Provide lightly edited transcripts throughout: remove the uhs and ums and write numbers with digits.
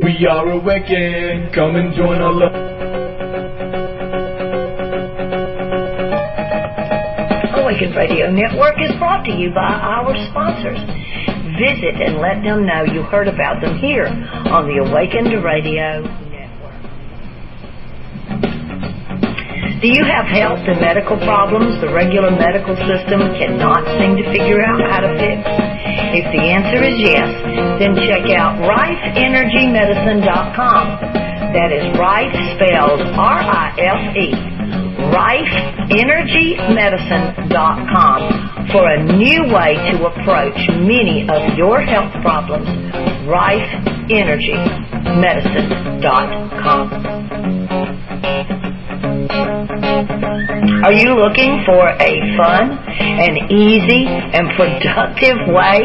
We are awakened, come and join our love. Awakened Radio Network is brought to you by our sponsors. Visit and let them know you heard about them here on the Awakened Radio Network. Do you have health and medical problems the regular medical system cannot seem to figure out how to fix? If the answer is yes, then check out rifeenergymedicine.com. That is Rife spelled R-I-F-E. rifeenergymedicine.com for a new way to approach many of your health problems. rifeenergymedicine.com. Are you looking for a fun and easy and productive way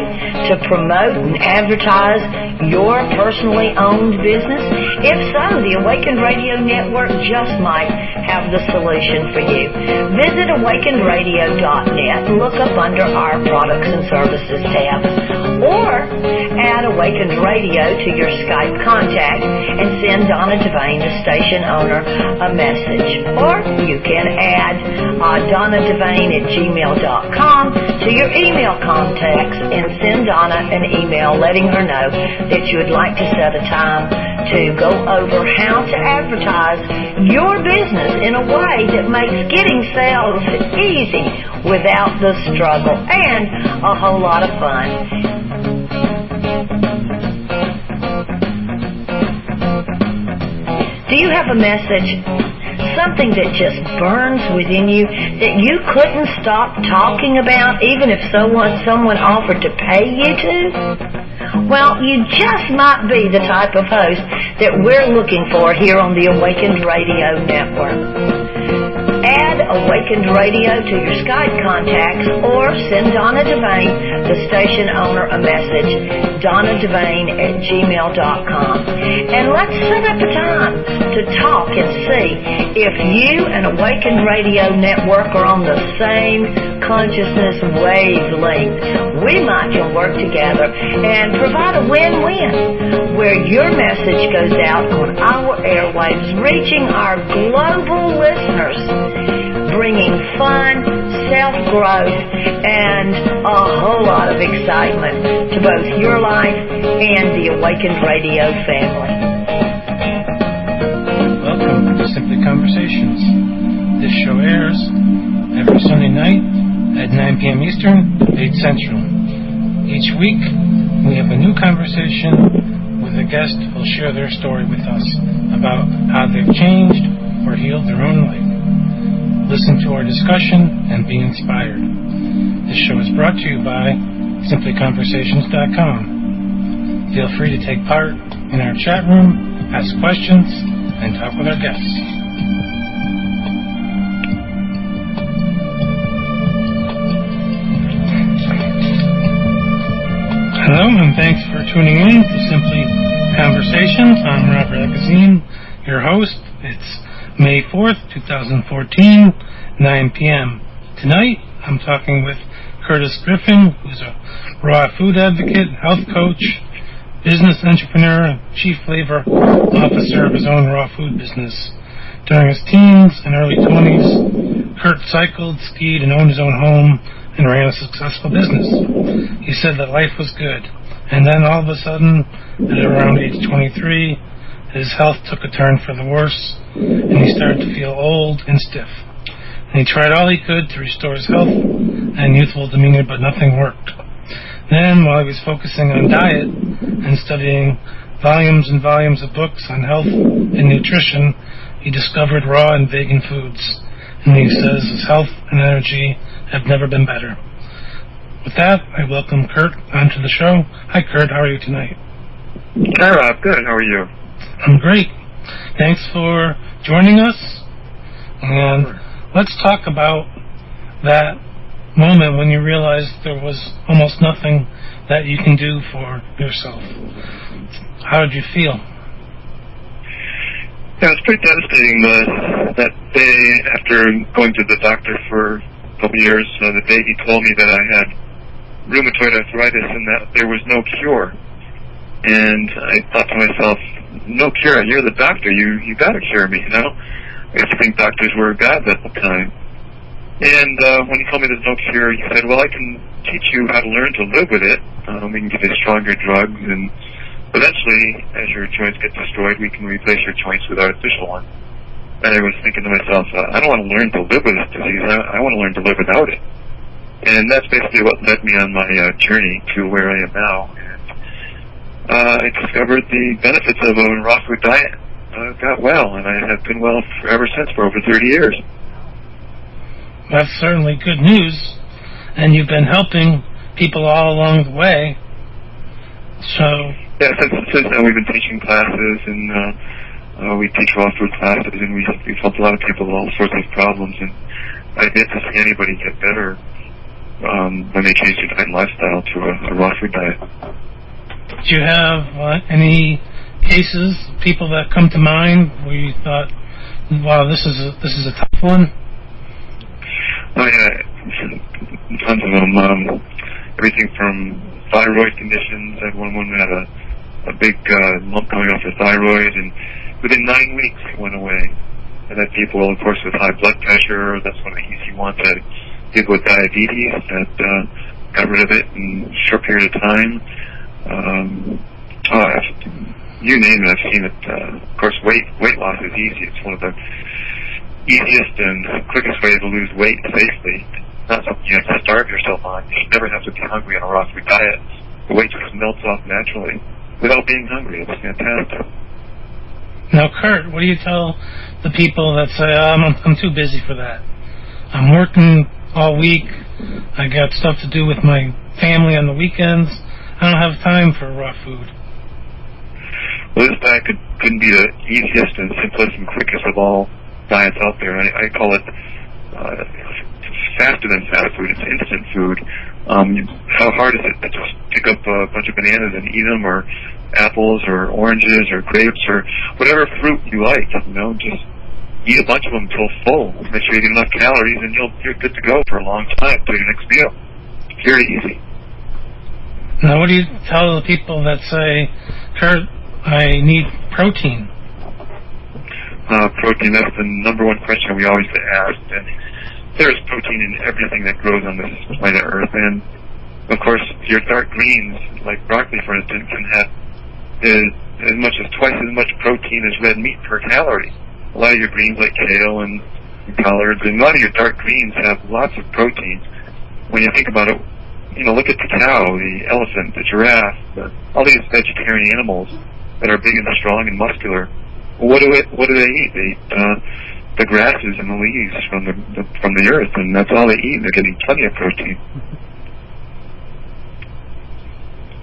to promote and advertise your personally owned business? If so, the Awakened Radio Network just might have the solution for you. Visit awakenedradio.net and look up under our products and services tab. Or add Awakened Radio to your Skype contact and send Donna Devane, the station owner, a message. Or you can add DonnaDevane@gmail.com to your email contacts and send Donna an email letting her know that you would like to set a time to go over how to advertise your business in a way that makes getting sales easy without the struggle and a whole lot of fun. Do you have a message, something that just burns within you that you couldn't stop talking about even if someone offered to pay you to? Well, you just might be the type of host that we're looking for here on the Awakened Radio Network. Add Awakened Radio to your Skype contacts or send Donna Devane, the station owner, a message, DonnaDevane@gmail.com. And let's set up a time to talk and see if you and Awakened Radio Network are on the same consciousness wavelength. We might can work together and provide a win-win where your message goes out on our airwaves, reaching our global listeners, bringing fun, self-growth, and a whole lot of excitement to both your life and the Awakened Radio family. Welcome to Simply Conversations. This show airs every Sunday night at 9 p.m. Eastern, 8 Central. Each week, we have a new conversation with a guest who will share their story with us about how they've changed or healed their own life. Listen to our discussion and be inspired. This show is brought to you by simplyconversations.com. Feel free to take part in our chat room, ask questions, and talk with our guests. Hello, and thanks for tuning in to Simply Conversations. I'm Robert Agazine, your host. It's May 4th, 2014, 9 p.m. Tonight, I'm talking with Curt Griffing, who's a raw food advocate, health coach, business entrepreneur, and chief flavor officer of his own raw food business. During his teens and early 20s, Curt cycled, skied, and owned his own home and ran a successful business. He said that life was good, and then all of a sudden, at around age 23, his health took a turn for the worse, and he started to feel old and stiff. And he tried all he could to restore his health and youthful demeanor, but nothing worked. Then, while he was focusing on diet and studying volumes and volumes of books on health and nutrition, he discovered raw and vegan foods. And he says his health and energy have never been better. With that, I welcome Curt onto the show. Hi, Curt. How are you tonight? Hi, Rob. Good. How are you? I'm great. Thanks for joining us. And let's talk about that moment when you realized there was almost nothing that you can do for yourself. How did you feel? Yeah, it was pretty devastating that day after going to the doctor for a couple of years, the day he told me that I had rheumatoid arthritis and that there was no cure. And I thought to myself, no cure. You're the doctor. You got to cure me, you know? I used to think doctors were gods at the time. And when he told me there's no cure, he said, well, I can teach you how to learn to live with it. We can give you stronger drugs, and eventually, as your joints get destroyed, we can replace your joints with artificial ones. And I was thinking to myself, I don't want to learn to live with this disease. I want to learn to live without it. And that's basically what led me on my journey to where I am now. And I discovered the benefits of a raw food diet. I got well, and I have been well ever since for over 30 years. That's certainly good news. And you've been helping people all along the way. So... Yeah, since then we've been teaching classes, and we teach raw food classes, and we've helped a lot of people with all sorts of problems, and I've yet to see anybody get better when they change their diet and lifestyle to a raw food diet. Do you have any cases, people that come to mind where you thought, wow, this is a tough one? Oh yeah, tons of them. Everything from thyroid conditions. I had one woman who had a big lump coming off her thyroid, and within 9 weeks it went away. And then people, of course, with high blood pressure, that's one of the easy ones. I had people with diabetes that got rid of it in a short period of time. You name it, I've seen it. Of course, weight loss is easy. It's one of the easiest and quickest ways to lose weight safely. It's not something you have to starve yourself on. You should never have to be hungry on a raw food diet. The weight just melts off naturally without being hungry. It's fantastic. Now, Curt, what do you tell the people that say, I'm too busy for that? I'm working all week. I got stuff to do with my family on the weekends. I don't have time for raw food. Well, this diet couldn't be the easiest and simplest and quickest of all diets out there. I call it faster than fast food. It's instant food. How hard is it to just pick up a bunch of bananas and eat them, or apples, or oranges, or grapes, or whatever fruit you like? You know, just eat a bunch of them until full. Make sure you get enough calories, and you're good to go for a long time till your next meal. It's very easy. Now, what do you tell the people that say, Curt, I need protein? Protein, that's the number one question we always get asked. And there is protein in everything that grows on this planet Earth. And, of course, your dark greens, like broccoli, for instance, can have as much as twice as much protein as red meat per calorie. A lot of your greens, like kale and collards, and a lot of your dark greens have lots of protein. When you think about it, you know, look at the cow, the elephant, the giraffe, all these vegetarian animals that are big and strong and muscular. What do they eat? They eat the grasses and the leaves from the earth, and that's all they eat. They're getting plenty of protein.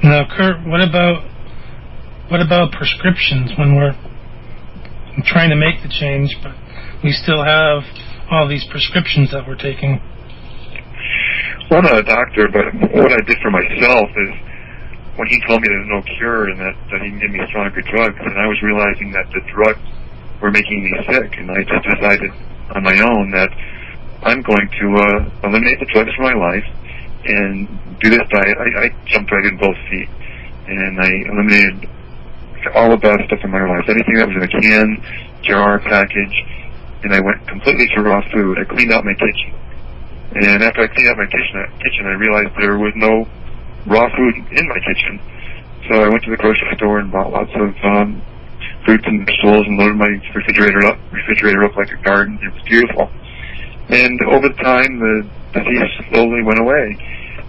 Now, Curt, what about prescriptions when we're trying to make the change, but we still have all these prescriptions that we're taking? Well, I'm not a doctor, but what I did for myself is, when he told me there's no cure and that he can give me stronger drugs, and I was realizing that the drugs were making me sick, and I just decided on my own that I'm going to eliminate the drugs from my life and do this diet. I jumped right in both feet, and I eliminated all the bad stuff in my life, anything that was in a can, jar, package, and I went completely to raw food. I cleaned out my kitchen. And after I cleaned out my kitchen, I realized there was no raw food in my kitchen. So I went to the grocery store and bought lots of fruits and vegetables and loaded my refrigerator up like a garden. It was beautiful. And over time, the disease slowly went away.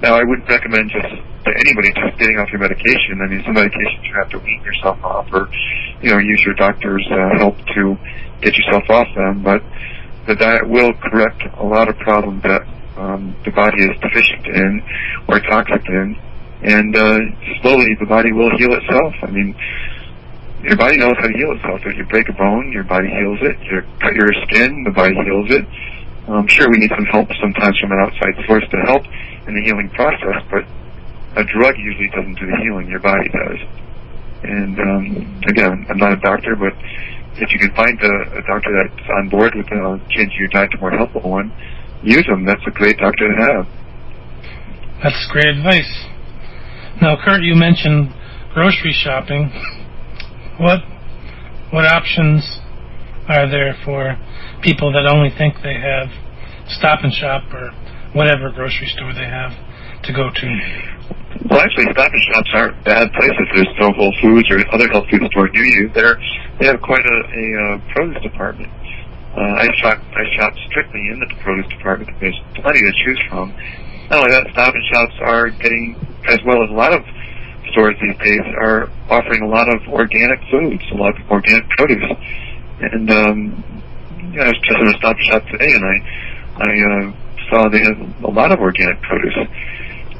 Now, I wouldn't recommend just to anybody just getting off your medication. I mean, some medications you have to wean yourself off, or use your doctor's help to get yourself off them. But the diet will correct a lot of problems that the body is deficient in or toxic in, and slowly the body will heal itself. I mean, your body knows how to heal itself. If you break a bone, your body heals it. You cut your skin, the body heals it. Sure, we need some help sometimes from an outside source to help in the healing process, but a drug usually doesn't do the healing. Your body does. And again, I'm not a doctor, but if you can find a doctor that's on board with changing your diet to a more helpful one, use them. That's a great doctor to have. That's great advice. Now, Curt, you mentioned grocery shopping. What what options are there for people that only think they have Stop and Shop or whatever grocery store they have to go to? Well, actually, Stop and Shops aren't bad places. There's no Whole Foods or other health food stores near you. They have quite a produce department. I shop strictly in the produce department. There's plenty to choose from. Not only that, Stop and Shops are getting, as well as a lot of stores these days, are offering a lot of organic foods, a lot of organic produce. And I was just in a Stop and Shop today, and I saw they have a lot of organic produce.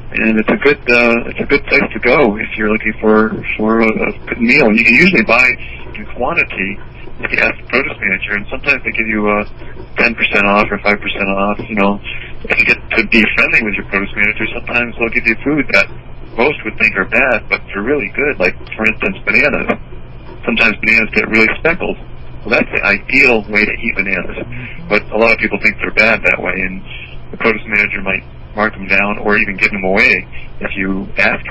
And it's a good place to go if you're looking for a good meal. You can usually buy in quantity if you ask the produce manager, and sometimes they give you 10% off or 5% off. You know, if you get to be friendly with your produce manager, sometimes they'll give you food that most would think are bad, but they're really good. Like, for instance, bananas. Sometimes bananas get really speckled. Well, that's the ideal way to eat bananas. But a lot of people think they're bad that way, and the produce manager might mark them down or even give them away if you ask.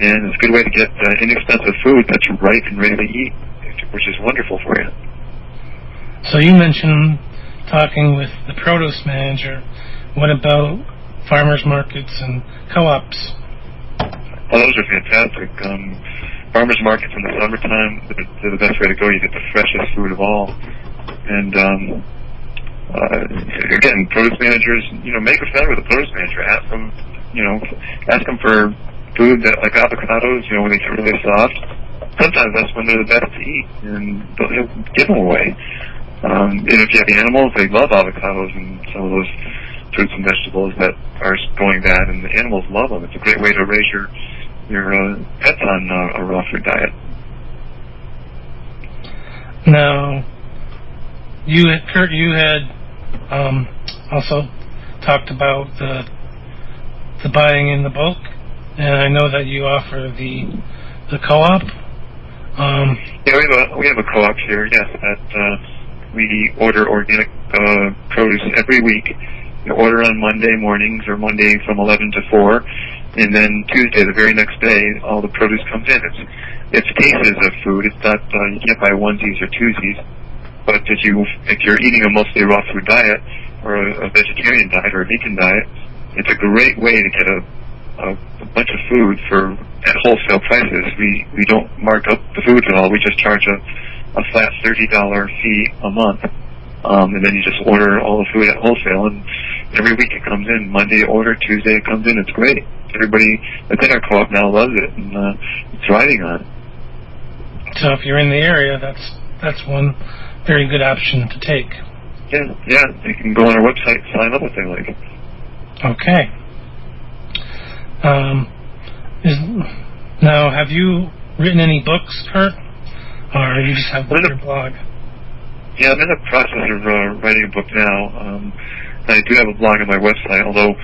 And it's a good way to get inexpensive food that's ripe and ready to eat, which is wonderful for you. So you mentioned talking with the produce manager. What about farmers markets and co-ops? Oh, those are fantastic. Farmers markets in the summertime, they're the best way to go. You get the freshest food of all. And again, produce managers, make a friend with a produce manager. Ask them for food that, like avocados, when they get really soft. Sometimes that's when they're the best to eat, and they'll give them away. And if you have animals, they love avocados and some of those fruits and vegetables that are going bad, and the animals love them. It's a great way to raise your pets on a raw food diet. Now, Curt, you had also talked about the buying in the bulk, and I know that you offer the co-op. Yeah, we have a co-op here. Yes, that we order organic produce every week. You order on Monday mornings or Monday from 11 to 4, and then Tuesday, the very next day, all the produce comes in. It's cases of food. It's not you can't buy onesies or twosies. But if you're eating a mostly raw food diet or a vegetarian diet or a vegan diet, it's a great way to get a bunch of food at wholesale prices. We don't mark up the food at all. We just charge a flat $30 fee a month, and then you just order all the food at wholesale. And every week it comes in. Monday order, Tuesday it comes in. It's great. Everybody that's in our co-op now loves it, and it's riding on it. So if you're in the area, that's one very good option to take. Yeah. You can go on our website and sign up if they like. Okay. Now, have you written any books, Curt? Or you just have your blog? Yeah, I'm in the process of writing a book now. I do have a blog on my website, although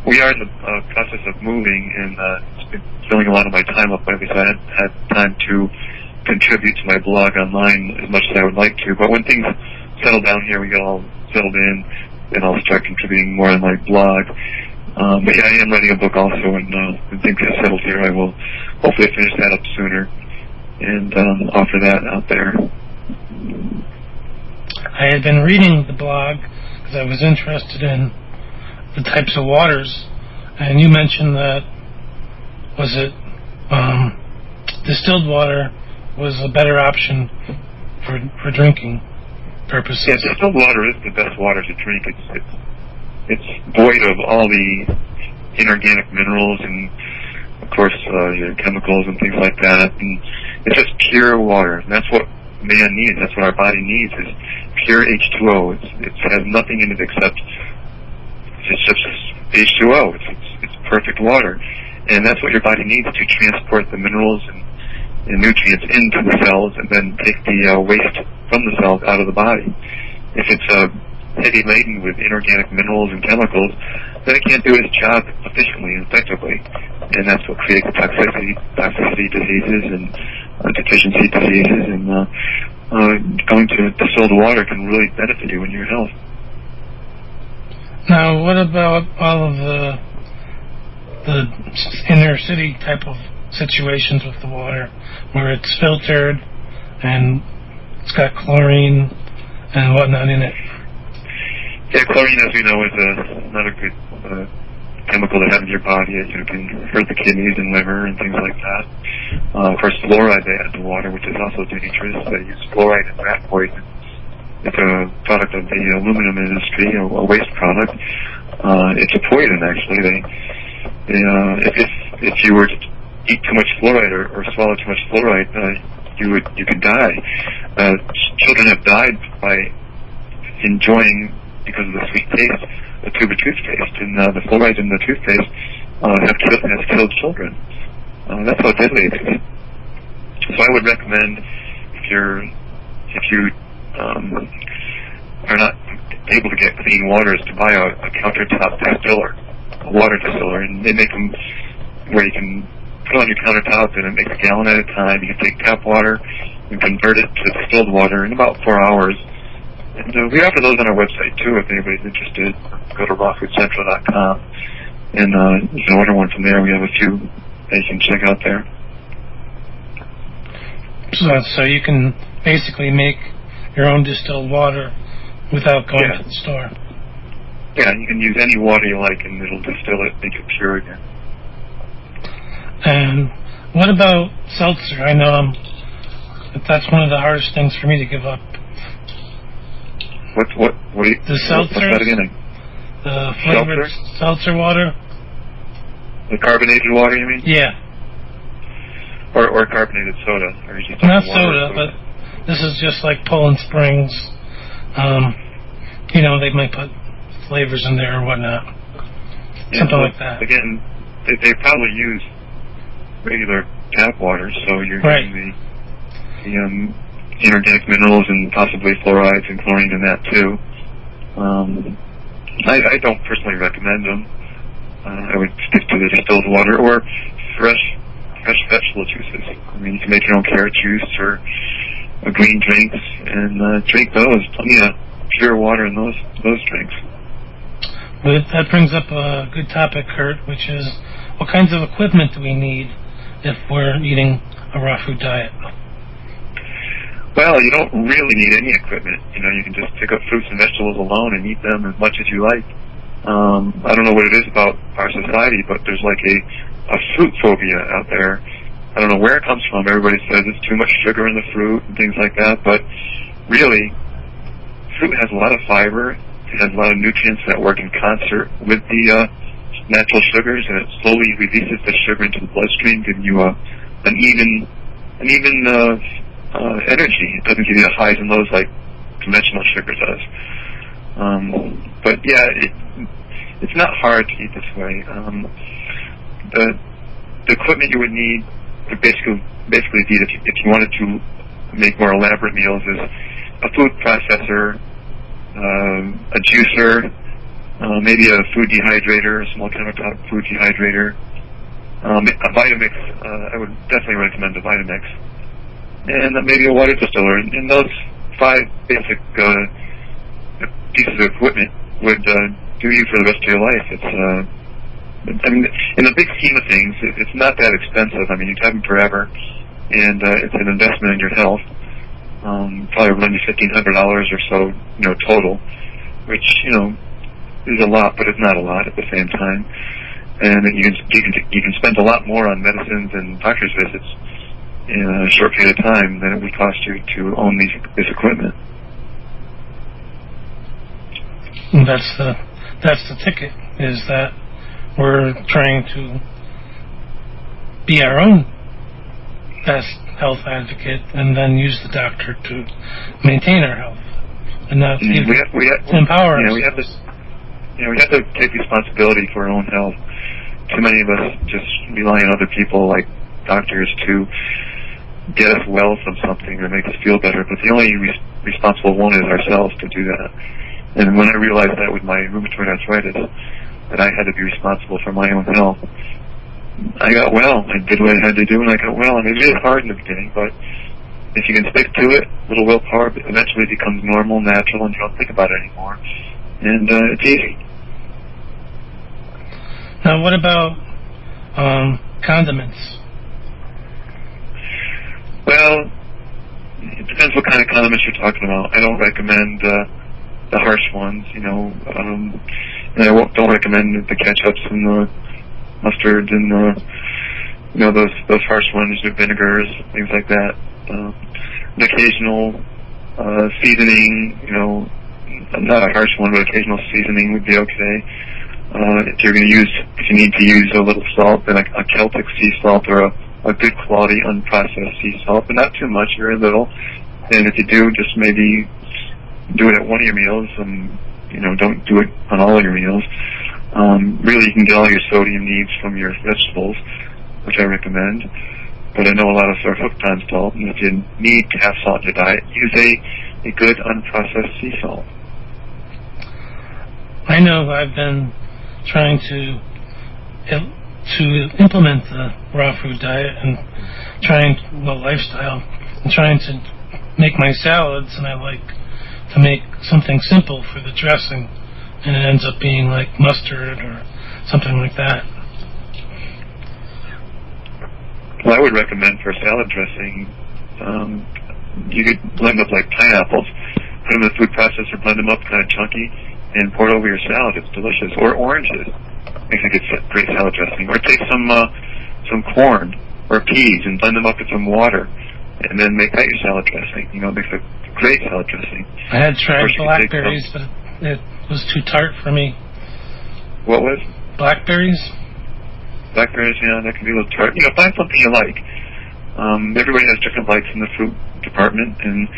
we are in the process of moving, and it's been filling a lot of my time up. Because I haven't had time to contribute to my blog online as much as I would like to. But when things settle down here, we get all settled in, then I'll start contributing more on my blog. But yeah, I am writing a book also, and when things get settled here, I will hopefully finish that up sooner and offer that out there. I had been reading the blog because I was interested in the types of waters, and you mentioned that distilled water was a better option for drinking purposes. Yeah, distilled water is the best water to drink. It's void of all the inorganic minerals and, of course, chemicals and things like that. And it's just pure water, and that's what man needs. That's what our body needs, is pure H2O. It has nothing in it except it's just H2O. It's perfect water, and that's what your body needs to transport the minerals and nutrients into the cells, and then take the waste from the cells out of the body. If it's heavy laden with inorganic minerals and chemicals, then it can't do its job efficiently and effectively, and that's what creates toxicity diseases and deficiency diseases. And going to distilled water can really benefit you in your health. Now, what about all of the inner city type of situations with the water, where it's filtered and it's got chlorine and whatnot in it. Yeah, chlorine, as we know, is not a good chemical to have in your body. It can hurt the kidneys and liver and things like that. Of course, fluoride they add to water, which is also dangerous. They use fluoride in rat poison. It's a product of the aluminum industry, a waste product. It's a poison, actually. If you were to eat too much fluoride or swallow too much fluoride, you could die. Children have died by enjoying, because of the sweet taste, a tube of toothpaste, and the fluoride in the toothpaste has killed children. That's how deadly it is. So I would recommend, if you are not able to get clean water, is to buy a countertop distiller, a water distiller, and they make them where you can put on your countertop, and it makes a gallon at a time. You can take tap water and convert it to distilled water in about 4 hours. And we offer those on our website too. If anybody's interested, go to rawfoodcentral.com and you can order one from there. We have a few that you can check out there. So you can basically make your own distilled water without going to the store. Yeah, you can use any water you like, and it'll distill it, make it pure again. And what about seltzer? I know that's one of the hardest things for me to give up. What the seltzer? What's that again? The flavored seltzer water. The carbonated water, you mean? Yeah. Or carbonated soda. Or you just not soda, but this is just like Poland Springs. They might put flavors in there or whatnot. Something like that. Again, they probably use regular tap water, so you're getting the inorganic minerals and possibly fluorides and chlorine in that too. I don't personally recommend them. I would stick to the distilled water or fresh vegetable juices. I mean, you can make your own carrot juice or green drinks and drink those. Plenty of pure water in those drinks. But that brings up a good topic, Curt, which is what kinds of equipment do we need if we're eating a raw food diet? Well, you don't really need any equipment. You can just pick up fruits and vegetables alone and eat them as much as you like. I don't know what it is about our society, but there's like a fruit phobia out there. I don't know where it comes from. Everybody says it's too much sugar in the fruit and things like that, but really, fruit has a lot of fiber. It has a lot of nutrients that work in concert with the natural sugars, and it slowly releases the sugar into the bloodstream, giving you an even energy. It doesn't give you the highs and lows like conventional sugar does. But yeah, it's not hard to eat this way. The equipment you would need would basically be if you wanted to make more elaborate meals is a food processor, a juicer, maybe a food dehydrator, a small countertop food dehydrator, a Vitamix. I would definitely recommend a Vitamix. And maybe a water distiller. And those 5 basic pieces of equipment would do you for the rest of your life. It's, in the big scheme of things, it's not that expensive. I mean, you have them forever, and it's an investment in your health. Probably run you $1,500 or so, total, which is a lot, but it's not a lot at the same time. And you can spend a lot more on medicines and doctor's visits in a short period of time than it would cost you to own this equipment. And that's the ticket, is that we're trying to be our own best health advocate and then use the doctor to maintain our health and not empower us. We have to take responsibility for our own health. Too many of us just rely on other people like doctors to get us well from something or make us feel better, but the only responsible one is ourselves to do that. And when I realized that with my rheumatoid arthritis, that I had to be responsible for my own health, I got well. I did what I had to do, and I got well. And it is hard in the beginning, but if you can stick to it, a little willpower eventually becomes normal, natural, and you don't think about it anymore. And it's easy. Now, what about condiments? Well, depends what kind of condiments you're talking about. I don't recommend the harsh ones, and I don't recommend the ketchups and the mustards and those harsh ones, the vinegars, things like that. An occasional seasoning, not a harsh one, but occasional seasoning would be okay. If you need to use a little salt, then a Celtic sea salt or a good quality unprocessed sea salt, but not too much, very little. And if you do, just maybe do it at one of your meals, and don't do it on all of your meals. Really, you can get all your sodium needs from your vegetables, which I recommend. But I know a lot of us are hooked on salt, and if you need to have salt in your diet, use a good unprocessed sea salt. I know I've been trying to implement the raw food diet and lifestyle, and trying to make my salads, and I like to make something simple for the dressing, and it ends up being like mustard or something like that. Well, I would recommend for salad dressing, you could blend up like pineapples, put them in the food processor, blend them up kind of chunky, and pour it over your salad. It's delicious. Or oranges. Makes a great salad dressing. Or take some corn or peas and blend them up with some water, and then make that your salad dressing. It makes a great salad dressing. I had tried blackberries, but it was too tart for me. What was? Blackberries. Blackberries, that can be a little tart. Find something you like. Everybody has different likes in the fruit department, and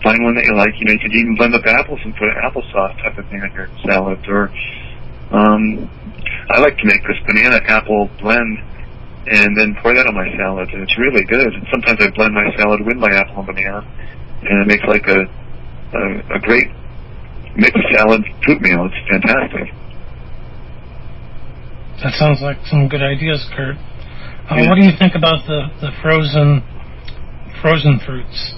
find one that you like. You could even blend up apples and put an applesauce type of thing on your salad. Or I like to make this banana apple blend and then pour that on my salad, and it's really good. And sometimes I blend my salad with my apple and banana, and it makes like a great mixed salad fruit meal. It's fantastic. That sounds like some good ideas, Curt. What do you think about the frozen fruits?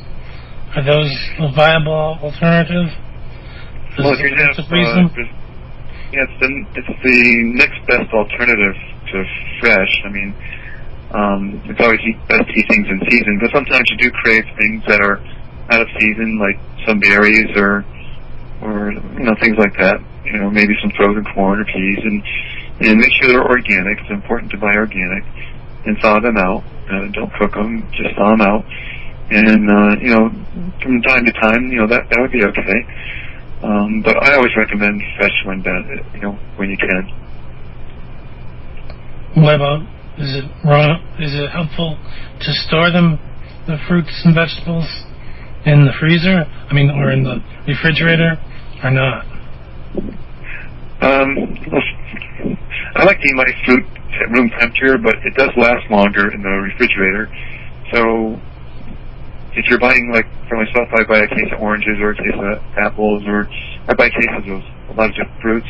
Are those a viable alternative? Well, if you have, it's the next best alternative to fresh. I mean, it's always best to eat things in season, but sometimes you do crave things that are out of season, like some berries or things like that. Maybe some frozen corn or peas, and make sure they're organic. It's important to buy organic, and thaw them out. Don't cook them; just thaw them out. And from time to time, that would be okay. But I always recommend fresh when you can. What about, is it helpful to store the fruits and vegetables in the freezer? Or in the refrigerator, or not? I like to eat my fruit at room temperature, but it does last longer in the refrigerator. So if you're buying, like for myself, I buy a case of oranges or a case of apples, or I buy cases of a lot of different fruits,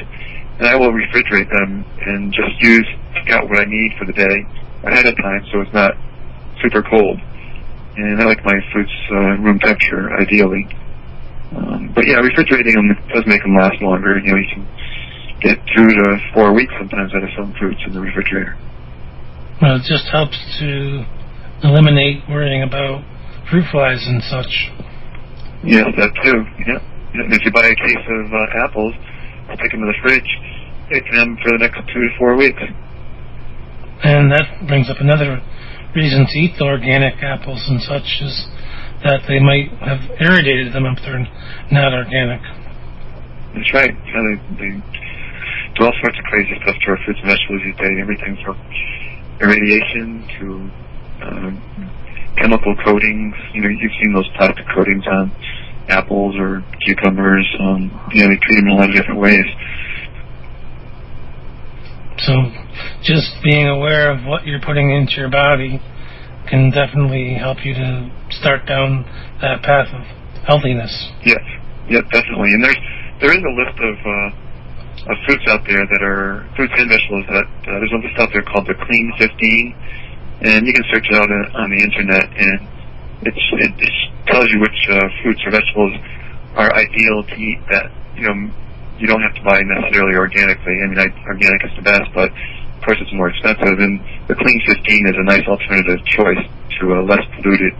and I will refrigerate them and just pick out what I need for the day ahead of time, so it's not super cold. And I like my fruits room temperature, ideally. But yeah, refrigerating them does make them last longer. You can get 2 to 4 weeks sometimes out of some fruits in the refrigerator. Well, it just helps to eliminate worrying about fruit flies and such. Yes, that too. Yeah. And if you buy a case of apples, stick them in the fridge, take them for the next 2 to 4 weeks. And that brings up another reason to eat the organic apples and such, is that they might have irradiated them if they're not organic. That's right. They do all sorts of crazy stuff to our fruits and vegetables these days. Everything from irradiation to chemical coatings. You've seen those plastic coatings on apples or cucumbers. They treat them in a lot of different ways. So just being aware of what you're putting into your body can definitely help you to start down that path of healthiness. Yes, definitely. And there is a list of fruits out there that are fruits and vegetables that there's a list out there called the Clean 15, and you can search it out on the internet, and it tells you which fruits or vegetables are ideal to eat that you don't have to buy necessarily organically. Organic is the best, but of course it's more expensive, and the Clean 15 is a nice alternative choice to a less polluted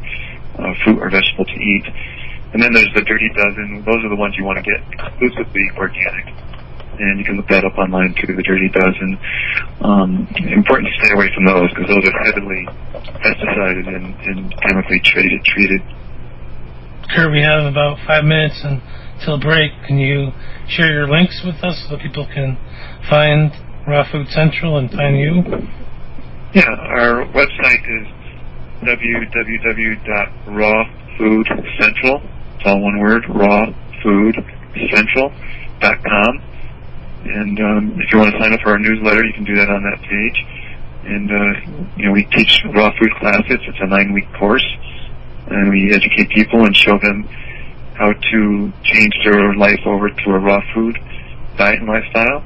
fruit or vegetable to eat. And then there's the Dirty Dozen. Those are the ones you want to get exclusively organic. And you can look that up online too, the Dirty Dozen. Important to stay away from those because those are heavily pesticided and chemically treated. Curt, we have about 5 minutes until break. Can you share your links with us so people can find Raw Food Central and find you? Yeah, our website is www.rawfoodcentral. It's all one word, rawfoodcentral.com. And if you want to sign up for our newsletter, you can do that on that page. And we teach raw food classes. It's a 9-week course, and we educate people and show them how to change their life over to a raw food diet and lifestyle.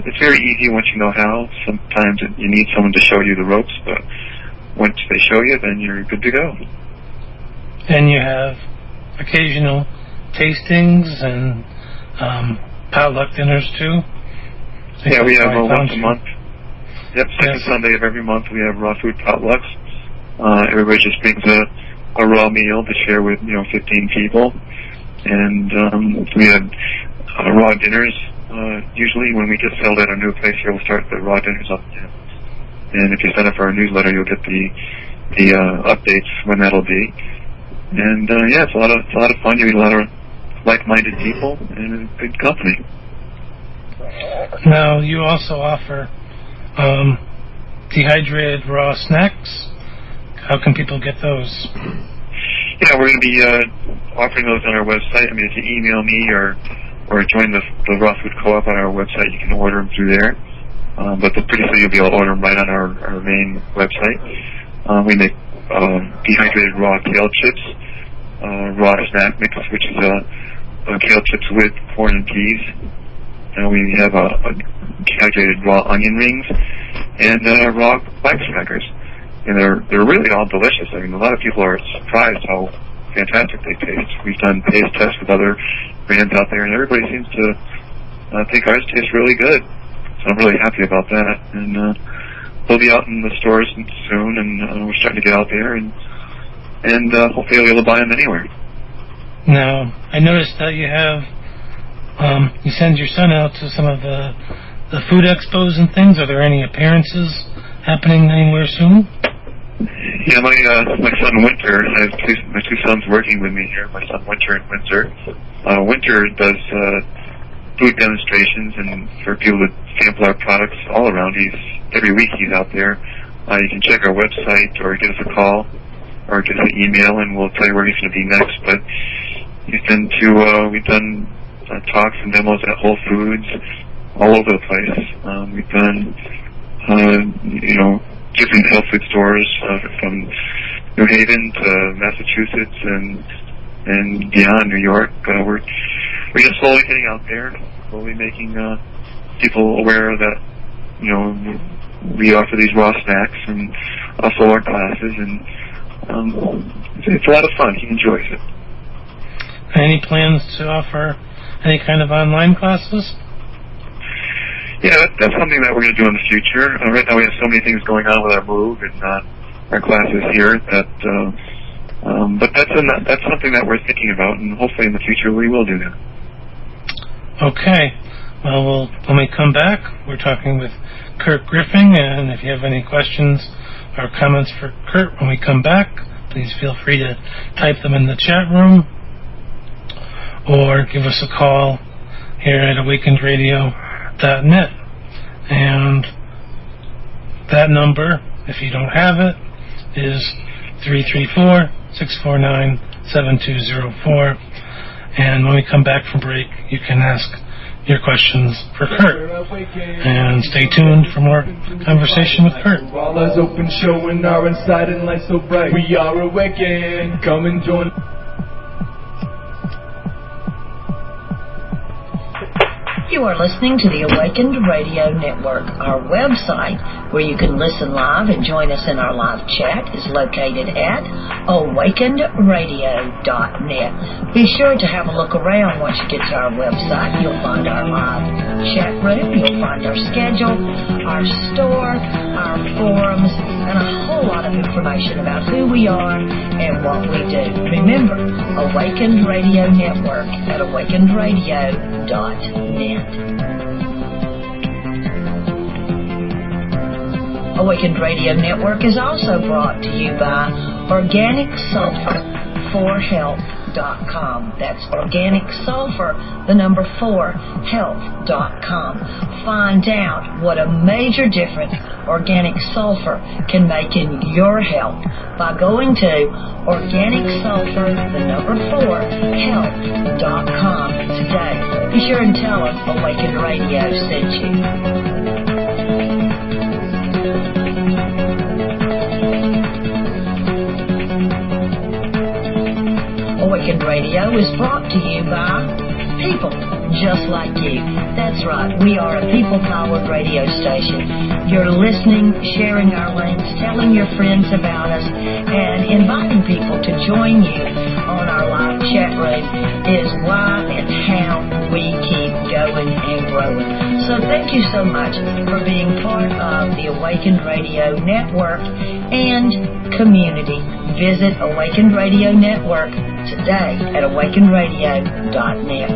It's very easy once you know how. Sometimes you need someone to show you the ropes, but once they show you, then you're good to go. And you have occasional tastings and potluck dinners too? Yeah, we have once a month. Yep, second Sunday of every month we have raw food potlucks. Everybody just brings a raw meal to share with 15 people, and we have raw dinners. Usually when we get settled at our new place here, we'll start the raw dinners up again. And if you sign up for our newsletter, you'll get the updates when that'll be. And it's a lot of fun. You meet a lot of like-minded people and a good company. Now, you also offer dehydrated raw snacks. How can people get those? Yeah, we're going to be offering those on our website. I mean, if you email me or join the Raw Food Co-op on our website, you can order them through there. But pretty soon you'll be able to order them right on our main website. We make dehydrated raw kale chips, raw snack mix, which is kale chips with corn and peas. And we have dehydrated raw onion rings and raw black crackers. And they're really all delicious. I mean, a lot of people are surprised how fantastic they taste. We've done taste tests with other brands out there, and everybody seems to think ours taste really good. So I'm really happy about that. And we'll be out in the stores soon, and we're starting to get out there, and hopefully you'll be able to buy them anywhere. Now, I noticed that you have you send your son out to some of the food expos and things. Are there any appearances happening anywhere soon? Yeah, my son Winter. I have my two sons working with me here. My son Winter and Windsor. Winter does food demonstrations and for people to sample our products all around. Every week he's out there. You can check our website or give us a call or give us an email, and we'll tell you where he's going to be next. But we've done talks and demos at Whole Foods all over the place. We've done different health food stores from New Haven to Massachusetts and beyond New York. We're just slowly getting out there, slowly making people aware that we offer these raw snacks and also our classes, and it's a lot of fun. He enjoys it. Any plans to offer any kind of online classes? Yeah, that's something that we're going to do in the future. Right now we have so many things going on with our move and our classes here that, but that's something that we're thinking about, and hopefully in the future we will do that. Okay. Well, when we come back, we're talking with Curt Griffing, and if you have any questions or comments for Curt when we come back, please feel free to type them in the chat room or give us a call here at awakenedradio.net. And that number, if you don't have it, is 334-649-7204. And when we come back from break, you can ask your questions for Curt. And stay tuned for more conversation with Curt. All eyes open, showing our inside and light so bright. We are awakened. Come and join. You are listening to the Awakened Radio Network. Our website, where you can listen live and join us in our live chat, is located at awakenedradio.net. Be sure to have a look around once you get to our website. You'll find our live chat room, you'll find our schedule, our store, our forums, and a whole lot of information about who we are and what we do. Remember, Awakened Radio Network at awakenedradio.net. Awakened Radio Network is also brought to you by Organic Sulfur for Health.com. That's Organic Sulfur, the number 4, Health.com. Find out what a major difference organic sulfur can make in your health by going to Organic Sulfur, the number 4, Health.com today. Be sure and tell us Awakened Radio sent you. Awakened Radio is brought to you by people just like you. That's right, we are a people-powered radio station. You're listening, sharing our links, telling your friends about us, and inviting people to join you on our live chat room is why and how we keep going and growing. So thank you so much for being part of the Awakened Radio Network and community. Visit Awakened Radio Network today at awakenedradio.net.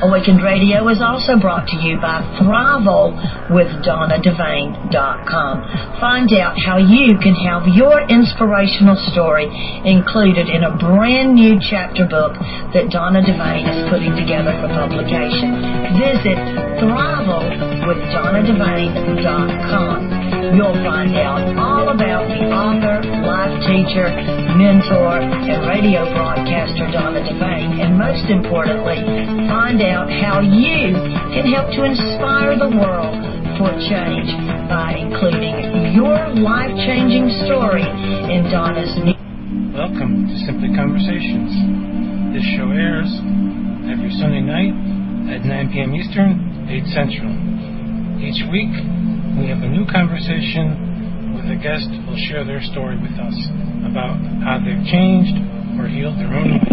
Awakened Radio is also brought to you by thrivalwithdonnadevane.com. Find out how you can have your inspirational story included in a brand new chapter book that Donna Devane is putting together for publication. Visit thrivalwithdonnadevane.com. You'll find out all about the author, life teacher, mentor, and radio broadcaster Donna Devane, and most importantly, find out how you can help to inspire the world for change by including your life-changing story in Donna's new... Welcome to Simply Conversations. This show airs every Sunday night at 9 p.m. Eastern, 8 Central. Each week, we have a new conversation with a guest who will share their story with us about how they've changed or healed their own way.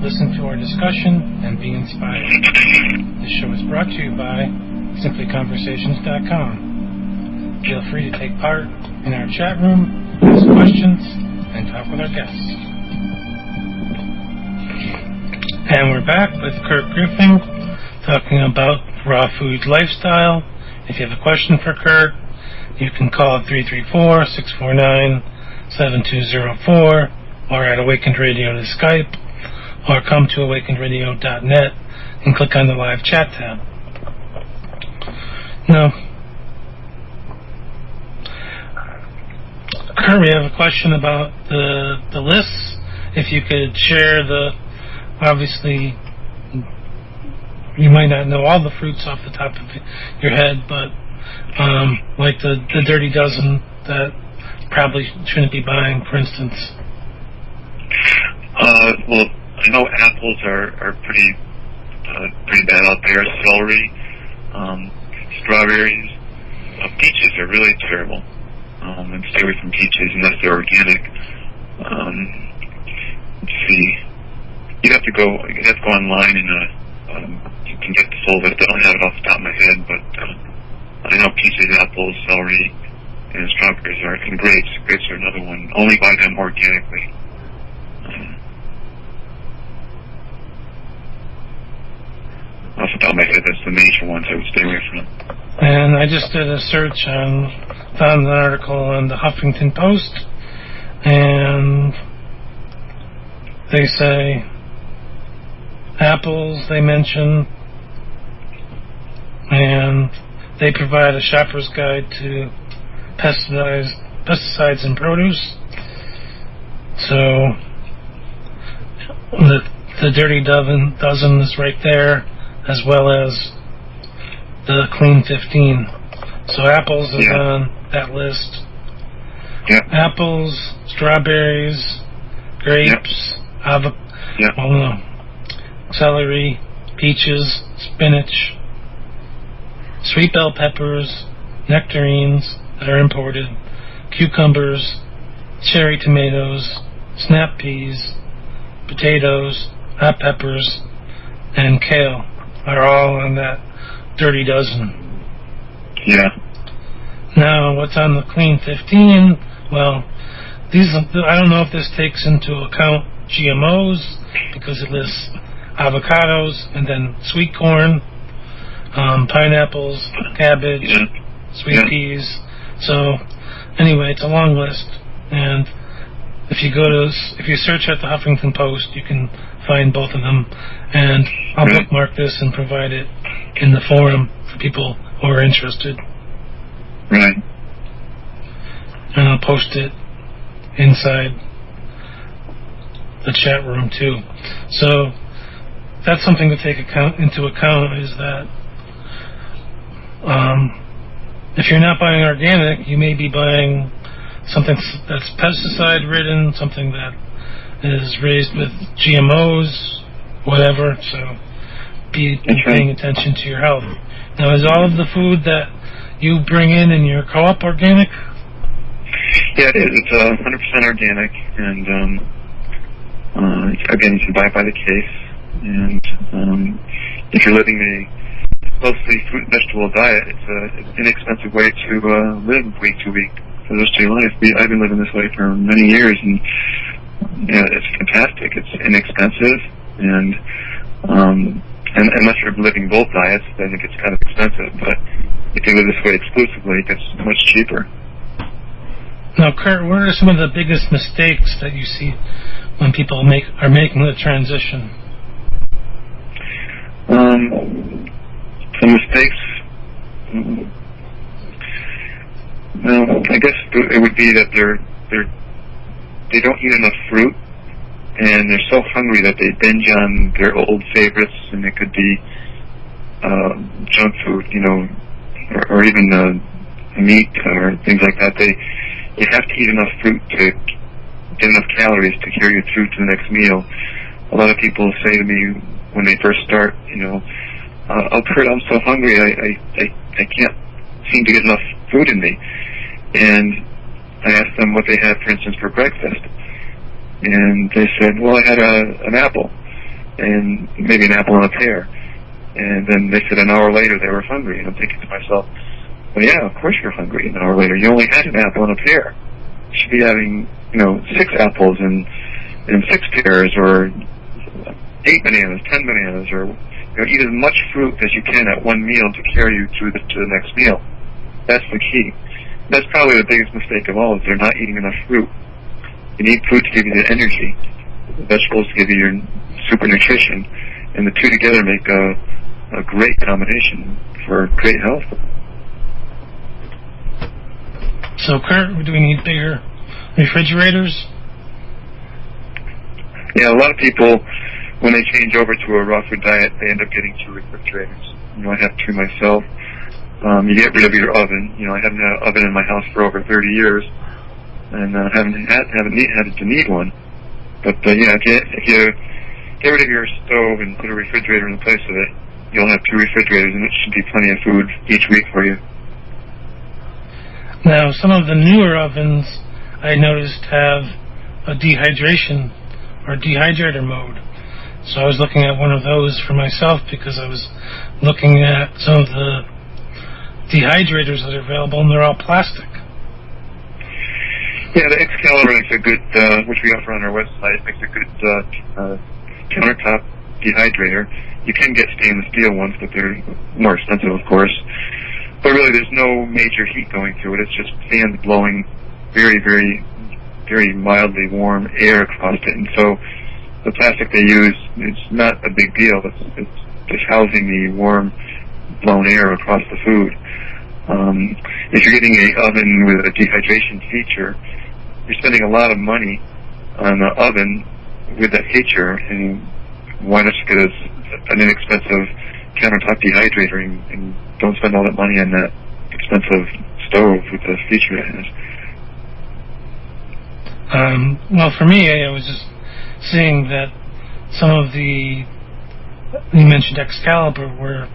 Listen to our discussion and be inspired. This show is brought to you by simplyconversations.com. Feel free to take part in our chat room, ask questions, and talk with our guests. And we're back with Curt Griffing talking about raw food lifestyle. If you have a question for Curt, you can call 334-649-7204 or at Awakened Radio to Skype, or come to awakenedradio.net and click on the live chat tab. Now, Curt, we have a question about the lists. If you could share obviously, you might not know all the fruits off the top of your head, but like the Dirty Dozen that probably shouldn't be buying, for instance. Well, I know apples are pretty bad out there. Celery, strawberries, peaches are really terrible. And stay away from peaches unless they're organic. Let's see. You'd have to go online and you can get the full list. I don't have it off the top of my head, but I know peaches, apples, celery, and strawberries are, and grapes. Grapes are another one. Only buy them organically. Off the top of my head, that's the major ones I would stay away from. And I just did a search and found an article on the Huffington Post, and they say apples, they mention, and they provide a shopper's guide to pesticides in produce. So the Dirty Dozen is right there, as well as the Clean 15. So apples is on that list. Yeah. Apples, strawberries, grapes, celery, peaches, spinach, sweet bell peppers, nectarines that are imported, cucumbers, cherry tomatoes, snap peas, potatoes, hot peppers, and kale are all on that dirty dozen. Yeah. Now, what's on the clean 15? Well, I don't know if this takes into account GMOs, because it lists avocados and then sweet corn, pineapples, cabbage, sweet peas. So, anyway, it's a long list. And if you search at the Huffington Post, you can find both of them. And I'll bookmark this and provide it in the forum for people who are interested. Right. And I'll post it inside the chat room too. So that's something to take into account, is that if you're not buying organic, you may be buying something that's pesticide ridden, something that is raised with GMOs, whatever. So be paying attention to your health. Now, is all of the food that you bring in your co-op organic? Yeah, it is. It's 100% organic, and again, you can buy it by the case. And if you're living a mostly fruit and vegetable diet, it's an inexpensive way to live week to week for the rest of your life. I've been living this way for many years, and it's fantastic. It's inexpensive, and unless you're living both diets, I think it's kind of expensive. But if you live this way exclusively, it gets much cheaper. Now, Curt, what are some of the biggest mistakes that you see when people are making the transition? Some mistakes. Well, I guess it would be that they don't eat enough fruit, and they're so hungry that they binge on their old favorites, and it could be junk food, or even meat or things like that. You have to eat enough fruit to get enough calories to carry you through to the next meal. A lot of people say to me when they first start, "Oh, Curt, I'm so hungry. I can't seem to get enough food in me." And I asked them what they had, for instance, for breakfast. And they said, "Well, I had an apple, and maybe an apple and a pear." And then they said an hour later they were hungry. And I'm thinking to myself, well, yeah, of course you're hungry an hour later. You only had an apple and a pear. You should be having, 6 apples and 6 pears, or 8 bananas, 10 bananas, or eat as much fruit as you can at one meal to carry you through to the next meal. That's the key. That's probably the biggest mistake of all, is they're not eating enough fruit. You need fruit to give you the energy, vegetables to give you your super nutrition, and the two together make a great combination for great health. So, Curt, do we need bigger refrigerators? Yeah, a lot of people, when they change over to a raw food diet, they end up getting 2 refrigerators. I have 2 myself. You get rid of your oven. I haven't had an oven in my house for over 30 years, and haven't had to need one. But if you get rid of your stove and put a refrigerator in place of it, you'll have 2 refrigerators, and it should be plenty of food each week for you. Now, some of the newer ovens I noticed have a dehydration or dehydrator mode. So I was looking at one of those for myself, because I was looking at some of the dehydrators that are available, and they're all plastic. Yeah, the Excalibur makes a good, which we offer on our website, makes a good countertop dehydrator. You can get stainless steel ones, but they're more expensive, of course. But really, there's no major heat going through it. It's just fans blowing very, very, very mildly warm air across it. And so the plastic they use, it's not a big deal. It's just housing the warm, blown air across the food. If you're getting an oven with a dehydration feature, you're spending a lot of money on the oven with that feature, and why not just get an inexpensive countertop dehydrator and don't spend all that money on that expensive stove with the feature it has. Well, for me, I was just seeing that some of you mentioned Excalibur, were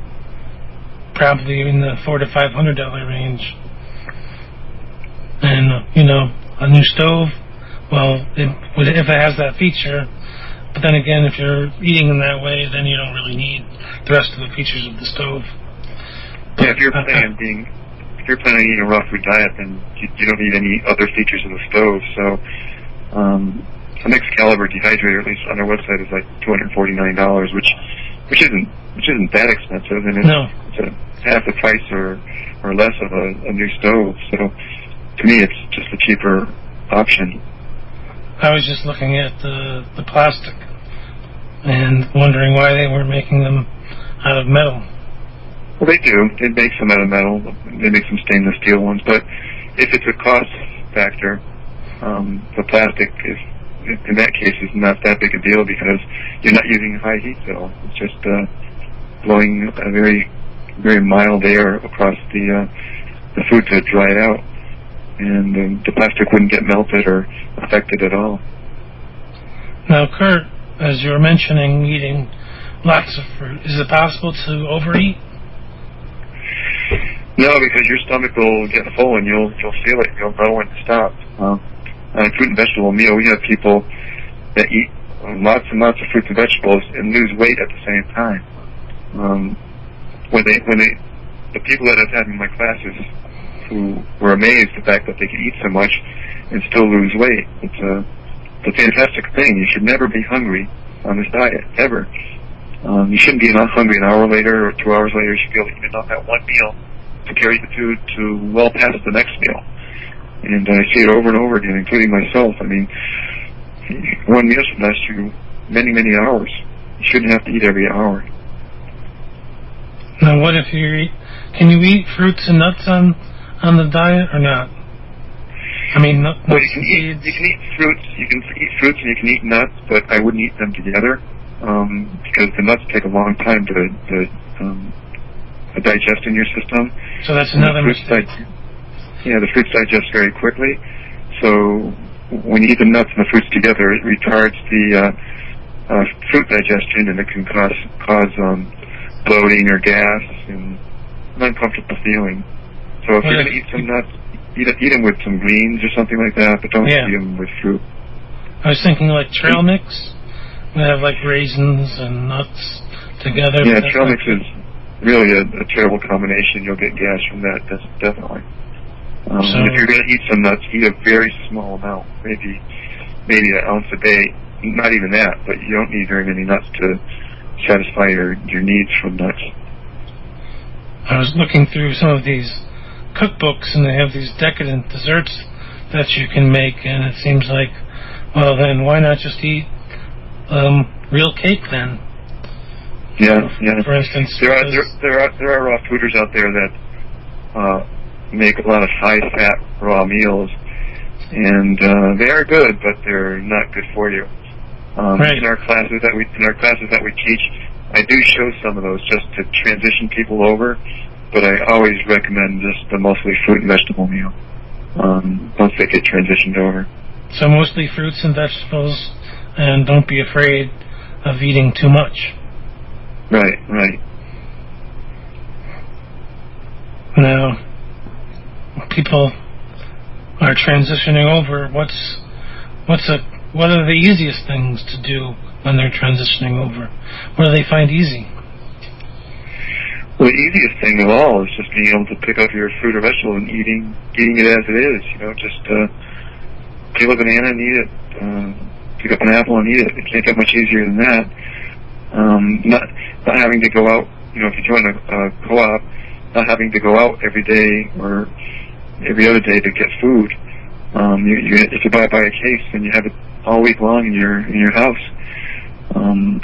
probably in the $400 to $500 range. And, you know, a new stove, well, if it has that feature, but then again, if you're eating in that way, then you don't really need the rest of the features of the stove. Yeah, if you're planning on eating a raw food diet, then you don't need any other features of the stove. So, an Excalibur dehydrator, at least on their website, is like $249, which isn't that expensive, and it's half the price or less of a new stove. So, to me, it's just a cheaper option. I was just looking at the plastic and wondering why they weren't making them out of metal. Well, they do. They make some out of metal. They make some stainless steel ones. But if it's a cost factor, the plastic in that case is not that big a deal because you're not using high heat at all. It's just blowing a very, very mild air across the food to dry it out. And the plastic wouldn't get melted or affected at all. Now, Curt, as you were mentioning, eating lots of fruit, is it possible to overeat? No, because your stomach will get full and you'll feel it. You'll know when to stop. On a fruit and vegetable meal, we have people that eat lots and lots of fruits and vegetables and lose weight at the same time. The people that I've had in my classes who were amazed at the fact that they could eat so much and still lose weight. It's a fantastic thing. You should never be hungry on this diet, ever. You shouldn't be hungry an hour later or 2 hours later. You should be able to eat enough at one meal to carry the food to well past the next meal. And I see it over and over again, including myself. I mean, one meal should last you many, many hours. You shouldn't have to eat every hour. Now, what if can you eat fruits and nuts on the diet or not? I mean, well, you can eat fruits. You can eat fruits and you can eat nuts, but I wouldn't eat them together because the nuts take a long time to digest in your system. So that's another mistake. The fruits digest very quickly. So when you eat the nuts and the fruits together, it retards the fruit digestion, and it can cause bloating or gas and an uncomfortable feeling. So if you're going to eat some nuts, eat them with some greens or something like that, but don't eat them with fruit. I was thinking like trail mix. We have like raisins and nuts together. Yeah, trail mix is really a terrible combination. You'll get gas from that, definitely. If you're going to eat some nuts, eat a very small amount, maybe an ounce a day. Not even that, but you don't need very many nuts to satisfy your needs from nuts. I was looking through some of these cookbooks, and they have these decadent desserts that you can make, and it seems like, well, then why not just eat real cake then? Yeah. For instance, there are raw fooders out there that make a lot of high-fat raw meals, and they are good, but they're not good for you. Right. In our classes that we teach, I do show some of those just to transition people over, but I always recommend just the mostly fruit and vegetable meal once they get transitioned over. So mostly fruits and vegetables, and don't be afraid of eating too much. Right. Now, people are transitioning over. What are the easiest things to do when they're transitioning over? What do they find easy? Well, the easiest thing of all is just being able to pick up your fruit or vegetable and eating it as it is. Just peel a banana and eat it. Pick up an apple and eat it. It can't get much easier than that. Not having to go out. If you join a co-op, not having to go out every day or every other day to get food. If you buy a case, then you have it all week long in your house,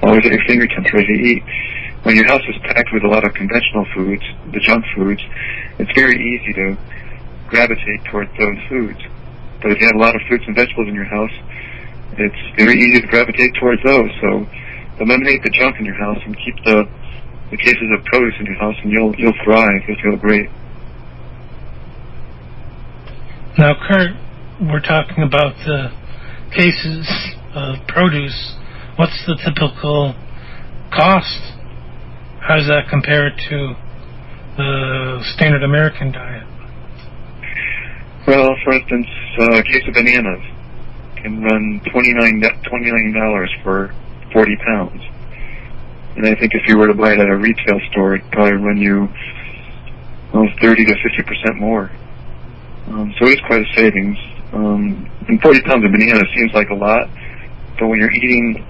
always at your fingertips, ready to eat. When your house is packed with a lot of conventional foods, the junk foods, it's very easy to gravitate towards those foods. But if you have a lot of fruits and vegetables in your house, it's very easy to gravitate towards those. So eliminate the junk in your house and keep the cases of produce in your house, and you'll thrive. You'll feel great. Now, Curt, we're talking about the cases of produce. What's the typical cost? How does that compare to the standard American diet? Well, for instance, a case of bananas can run $29 for 40 pounds. And I think if you were to buy it at a retail store, it'd probably run you 30 to 50% more. So it is quite a savings. And 40 pounds of banana seems like a lot, but when you're eating,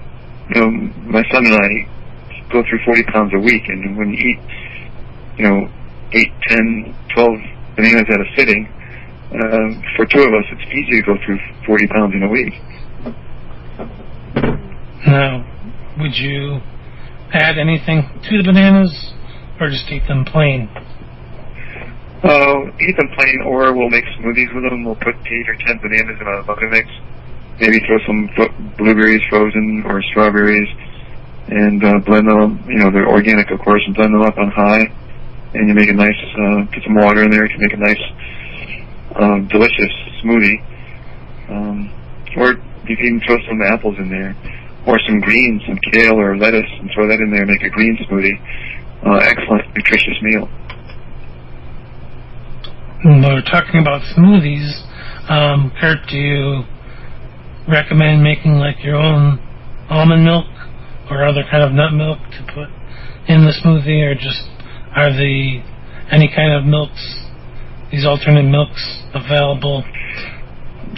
my son and I go through 40 pounds a week, and when you eat, 8, 10, 12 bananas at a sitting, for two of us, it's easy to go through 40 pounds in a week. Now, would you add anything to the bananas, or just eat them plain? Eat them plain, or we'll make smoothies with them. We'll put 8 or 10 bananas in a bucket mix. Maybe throw some blueberries frozen or strawberries, and blend them. They're organic, of course, and blend them up on high. And you make a nice, put some water in there. You can make a nice, delicious smoothie. Or you can even throw some apples in there, or some greens, some kale or lettuce, and throw that in there and make a green smoothie. Excellent, nutritious meal. When we're talking about smoothies, Curt, do you recommend making like your own almond milk or other kind of nut milk to put in the smoothie, or just are any kind of milks, these alternate milks, available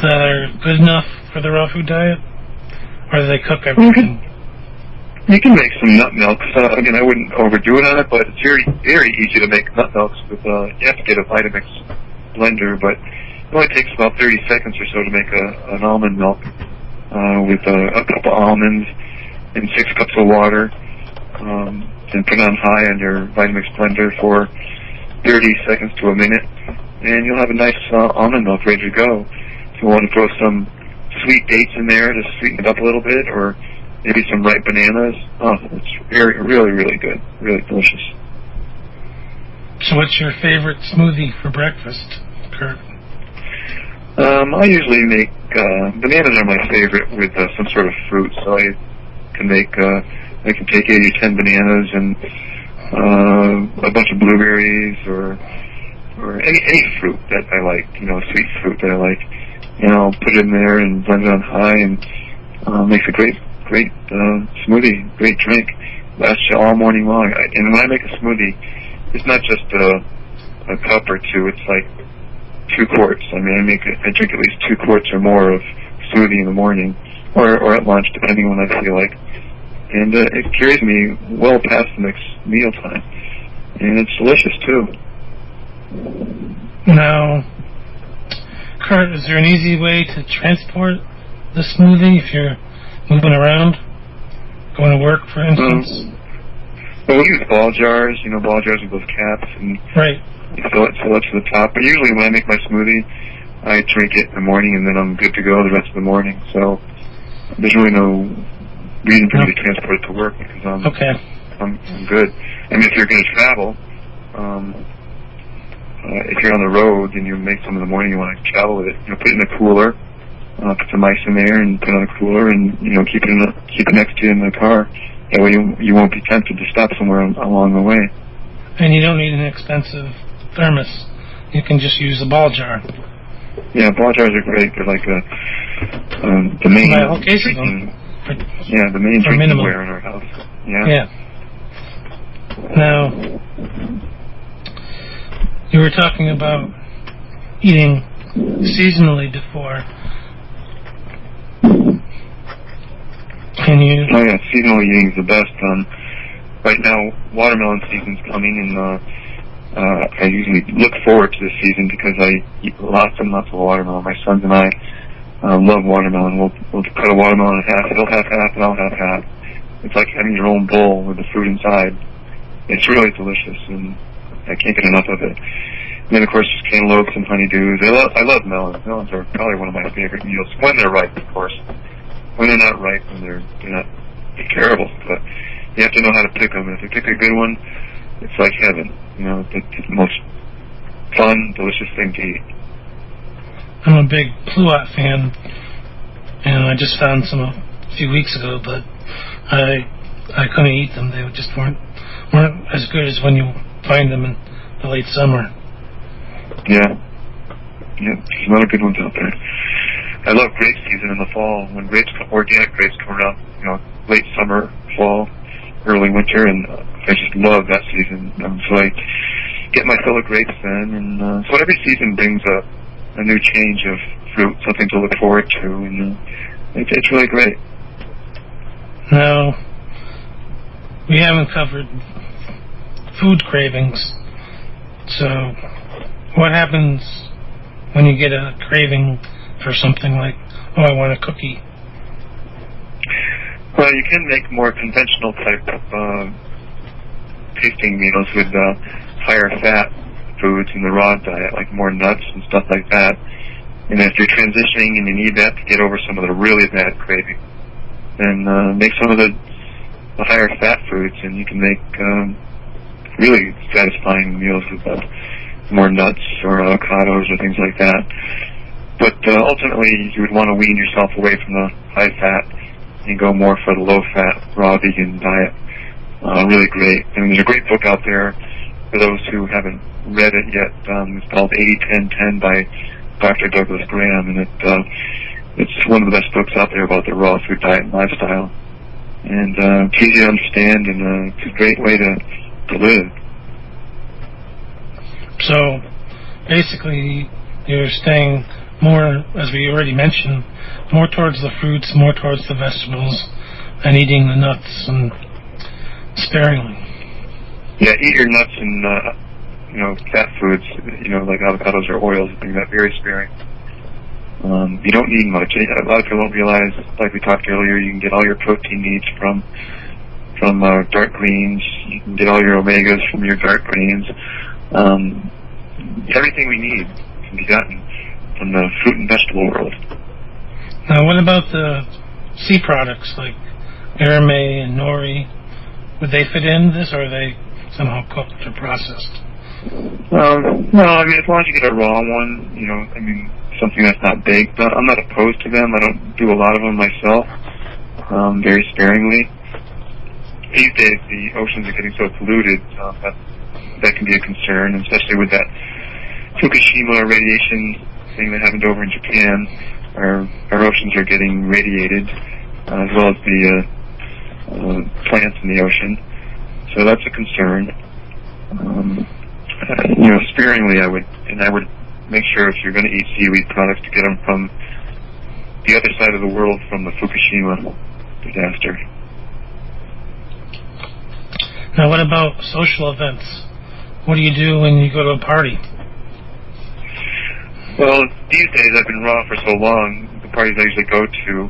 that are good enough for the raw food diet, or do they cook everything? You can make some nut milks. Again, I wouldn't overdo it on it, but it's very, very easy to make nut milks. With you have to get a Vitamix blender, but it only takes about 30 seconds or so to make an almond milk with a cup of almonds and 6 cups of water, and put on high on your Vitamix blender for 30 seconds to a minute, and you'll have a nice almond milk ready to go. If you want to throw some sweet dates in there to sweeten it up a little bit, or maybe some ripe bananas. It's really, really good. Really delicious. So what's your favorite smoothie for breakfast, Curt? I usually make, bananas are my favorite with some sort of fruit. So I can take 8 or 10 bananas and a bunch of blueberries or any fruit that I like, sweet fruit that I like. And I'll put it in there and blend it on high, and makes a great smoothie, great drink. Lasts you all morning long. And when I make a smoothie, it's not just a cup or two. It's like 2 quarts. I mean, I drink at least 2 quarts or more of smoothie in the morning, or at lunch, depending on when I feel like. And it carries me well past the next meal time, and it's delicious too. Now, Curt, is there an easy way to transport the smoothie if you're moving around, going to work, for instance? Well, we use ball jars, ball jars with those caps, and right. You fill it to the top. But usually when I make my smoothie, I drink it in the morning, and then I'm good to go the rest of the morning. So there's really no reason for me to transport it to work, because I'm good. I mean, if you're going to travel, if you're on the road and you make some in the morning, you want to travel with it, put it in a cooler, put some ice in there and put it on a cooler, and keep it next to you in the car. That way you won't be tempted to stop somewhere along the way. And you don't need an expensive thermos. You can just use a ball jar. Yeah, ball jars are great. They're like the main. Buy all cases of them. The main drinkware in our house. Yeah. Now, you were talking about eating seasonally before. Can you? Oh yeah, seasonal eating is the best. Right now, watermelon season's coming, and I usually look forward to this season because I eat lots and lots of watermelon. My sons and I love watermelon. We'll cut a watermelon in half. He'll have half, and I'll have half. It's like having your own bowl with the fruit inside. It's really delicious, and I can't get enough of it. And then, of course, there's cantaloupes and honeydews. I love melons. Melons are probably one of my favorite meals, when they're ripe, of course. When they're not ripe, they're not terrible. But you have to know how to pick them. And if you pick a good one, it's like heaven. It's the most fun, delicious thing to eat. I'm a big Pluot fan, and I just found some a few weeks ago, but I couldn't eat them. They just weren't as good as when you find them in the late summer. Yeah. Yeah, there's a lot of good ones out there. I love grape season in the fall when organic grapes come around, late summer, fall, early winter, and I just love that season. So I get my fill of grapes then, and so every season brings a new change of fruit, something to look forward to, and it's really great. Now, we haven't covered food cravings, so what happens when you get a craving for something like, I want a cookie? Well, you can make more conventional type of tasting meals with higher fat foods in the raw diet, like more nuts and stuff like that. And if you're transitioning and you need that to get over some of the really bad cravings, then make some of the higher fat foods, and you can make really satisfying meals with more nuts or avocados or things like that. But ultimately, you would want to wean yourself away from the high fat and go more for the low fat, raw vegan diet. Really great. I mean, there's a great book out there for those who haven't read it yet. It's called 80-10-10 by Dr. Douglas Graham, and it's one of the best books out there about the raw food diet and lifestyle. And it's easy to understand, and it's a great way to live. So, basically, you're staying more, as we already mentioned, more towards the fruits, more towards the vegetables, and eating the nuts and sparingly. Yeah, eat your nuts and fat foods, like avocados or oils, and that very sparing. You don't need much. A lot of people don't realize, like we talked earlier, you can get all your protein needs from dark greens. You can get all your omegas from your dark greens. Everything we need can be gotten from the fruit and vegetable world. Now, what about the sea products like edamame and nori? Would they fit in this, or are they somehow cooked or processed? No, I mean, as long as you get a raw one, something that's not baked. I'm not opposed to them. I don't do a lot of them myself, very sparingly. These days, the oceans are getting so polluted that can be a concern, especially with that Fukushima radiation thing that happened over in Japan. Our oceans are getting radiated, as well as the plants in the ocean. So that's a concern. Sparingly, I would make sure if you're going to eat seaweed products to get them from the other side of the world, from the Fukushima disaster. Now, what about social events? What do you do when you go to a party? Well, these days I've been raw for so long, the parties I usually go to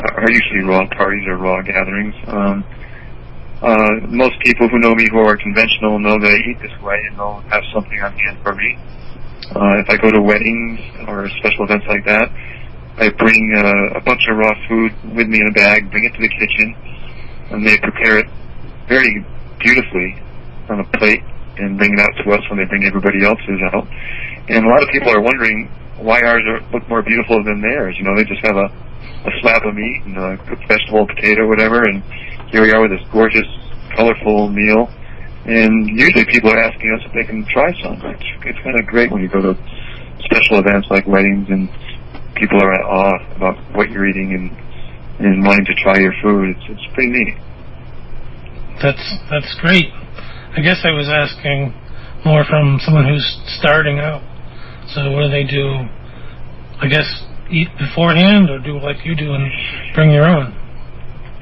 are usually raw parties or raw gatherings. Most people who know me who are conventional know that I eat this way, and they'll have something on hand for me. If I go to weddings or special events like that, I bring a bunch of raw food with me in a bag, bring it to the kitchen, and they prepare it very beautifully on a plate and bring it out to us when they bring everybody else's out. And a lot of people are wondering why ours look more beautiful than theirs. They just have a slab of meat and a cooked vegetable, potato, whatever, and here we are with this gorgeous, colorful meal. And usually people are asking us if they can try some. It's kind of great when you go to special events like weddings and people are at awe about what you're eating and wanting to try your food. It's pretty neat. That's great. I guess I was asking more from someone who's starting out. So what do they do? I guess eat beforehand, or do like you do and bring your own?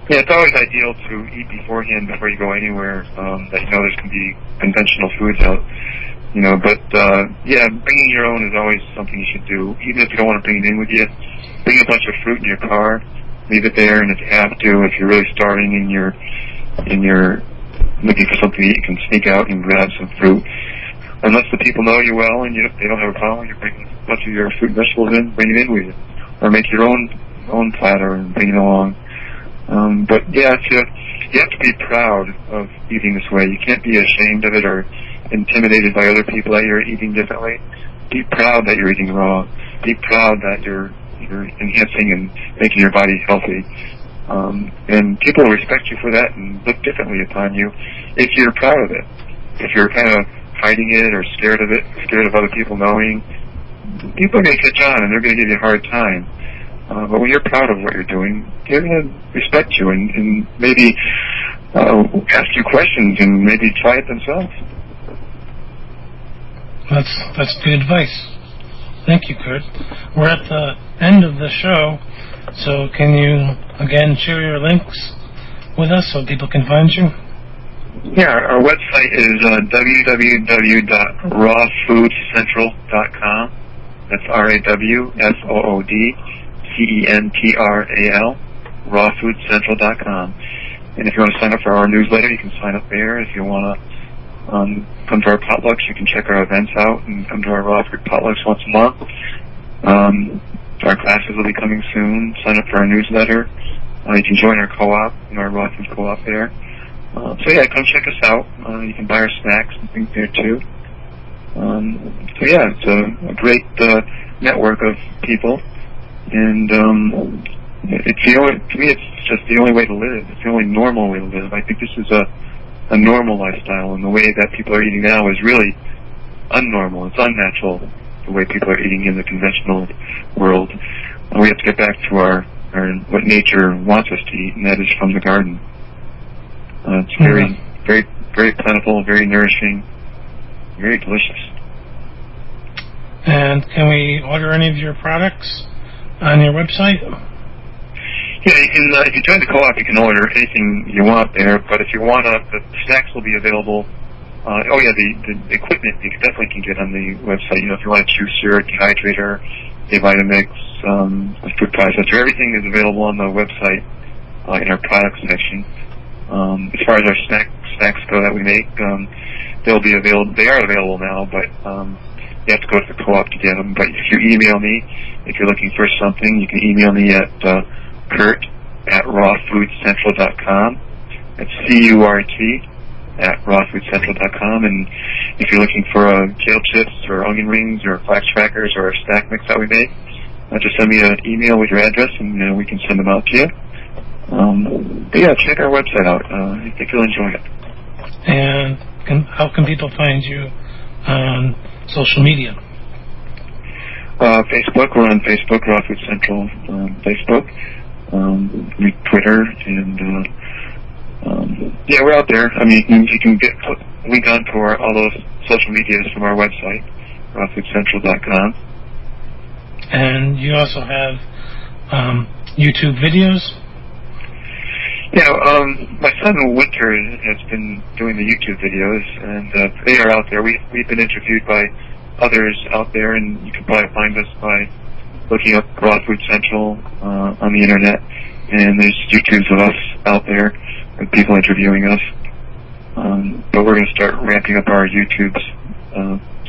Yeah, it's always ideal to eat beforehand before you go anywhere. That there's going to be conventional foods out. But bringing your own is always something you should do. Even if you don't want to bring it in with you, bring a bunch of fruit in your car, leave it there, and if you have to, if you're really starving and you're looking for something to eat, you can sneak out and grab some fruit. Unless the people know you well and they don't have a problem, you bring a bunch of your fruit and vegetables in, bring it in with you, or make your own platter and bring it along. But you have to be proud of eating this way. You can't be ashamed of it or intimidated by other people that you're eating differently. Be proud that you're eating raw. Be proud that you're enhancing and making your body healthy. And people will respect you for that and look differently upon you if you're proud of it. If you're kind of hiding it or scared of it, scared of other people knowing, people are going to catch on and they're going to give you a hard time. But when you're proud of what you're doing, they're going to respect you and maybe ask you questions and maybe try it themselves. That's good advice. Thank you, Curt. We're at the end of the show, so can you again share your links with us so people can find you? Yeah, our website is www.rawfoodcentral.com. That's RAWFOODCENTRAL, rawfoodcentral.com. And if you want to sign up for our newsletter, you can sign up there. If you want to come to our potlucks, you can check our events out and come to our raw food potlucks once a month. Our classes will be coming soon. Sign up for our newsletter. You can join our co-op, our raw food co-op there. So yeah, come check us out. You can buy our snacks and things there too. So yeah, it's a great network of people, and it's the only, to me, it's just the only way to live. It's the only normal way to live. I think this is a normal lifestyle, and the way that people are eating now is really unnormal. It's unnatural, the way people are eating in the conventional world. We have to get back to our what nature wants us to eat, and that is from the garden. It's very, very, very plentiful, very nourishing, very delicious. And can we order any of your products on your website? Yeah, you can. If you join the co-op, you can order anything you want there. But if you want the snacks will be available. The equipment you definitely can get on the website. If you want a juicer, a dehydrator, a Vitamix, a food processor, everything is available on the website in our product section. As far as our snacks go that we make, they'll be available. They are available now, but you have to go to the co-op to get them. But if you email me, if you're looking for something, you can email me at Curt@rawfoodcentral.com. That's CURT@rawfoodcentral.com. And if you're looking for kale chips or onion rings or flax crackers or a snack mix that we make, just send me an email with your address and we can send them out to you. But yeah, check our website out. I think you'll enjoy it. And how can people find you on social media? Facebook. We're on Facebook, Raw Food Central Facebook. Twitter, and we're out there. I mean, you can link on to all those social medias from our website, rawfoodcentral.com. And you also have YouTube videos? Yeah, my son Winter has been doing the YouTube videos, and they are out there. We've been interviewed by others out there, and you can probably find us by looking up Raw Food Central on the internet. And there's YouTubes of us out there with people interviewing us. But we're going to start ramping up our YouTubes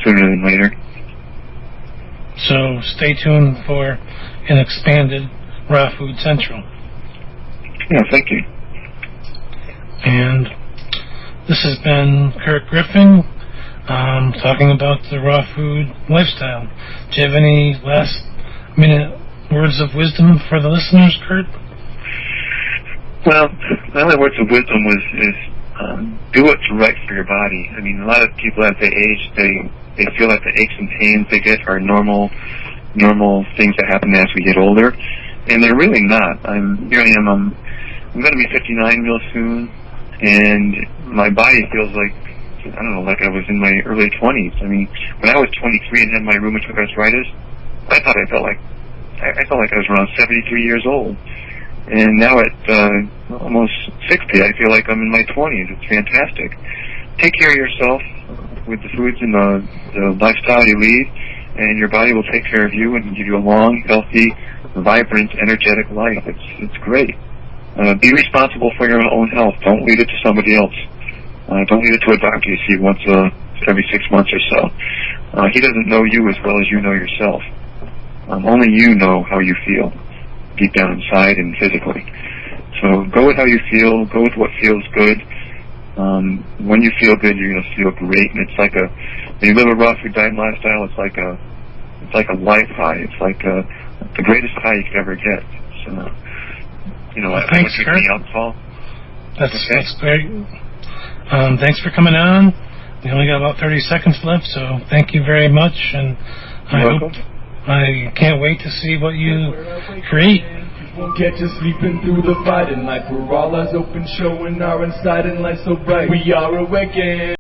sooner than later. So stay tuned for an expanded Raw Food Central. Yeah, thank you. And this has been Curt Griffing talking about the raw food lifestyle. Do you have any last-minute words of wisdom for the listeners, Curt? Well, my only words of wisdom is do what's right for your body. I mean, a lot of people as they age, they feel like the aches and pains they get are normal things that happen as we get older, and they're really not. I'm going to be 59 real soon, and my body feels like, I don't know, like I was in my early 20s. I mean, when I was 23 and had my rheumatoid arthritis, I thought I felt like I was around 73 years old. And now at almost 60, I feel like I'm in my 20s. It's fantastic. Take care of yourself with the foods and the lifestyle you lead, and your body will take care of you and give you a long, healthy, vibrant, energetic life. It's great. Be responsible for your own health. Don't leave it to somebody else. Don't leave it to a doctor you see once every 6 months or so. He doesn't know you as well as you know yourself. Only you know how you feel, deep down inside and physically. So go with how you feel. Go with what feels good. When you feel good, you're going to feel great. And it's like when you live a raw food diet lifestyle, it's like a life high. It's like the greatest high you could ever get. So, thanks, Curt. Alcohol. That's great. Thanks for coming on. You only got about 30 seconds left, so thank you very much, and I can't wait to see what you create. Won't catch us sleeping through the fight in life. We're all eyes open, showing our inside and light so bright. We are awakened.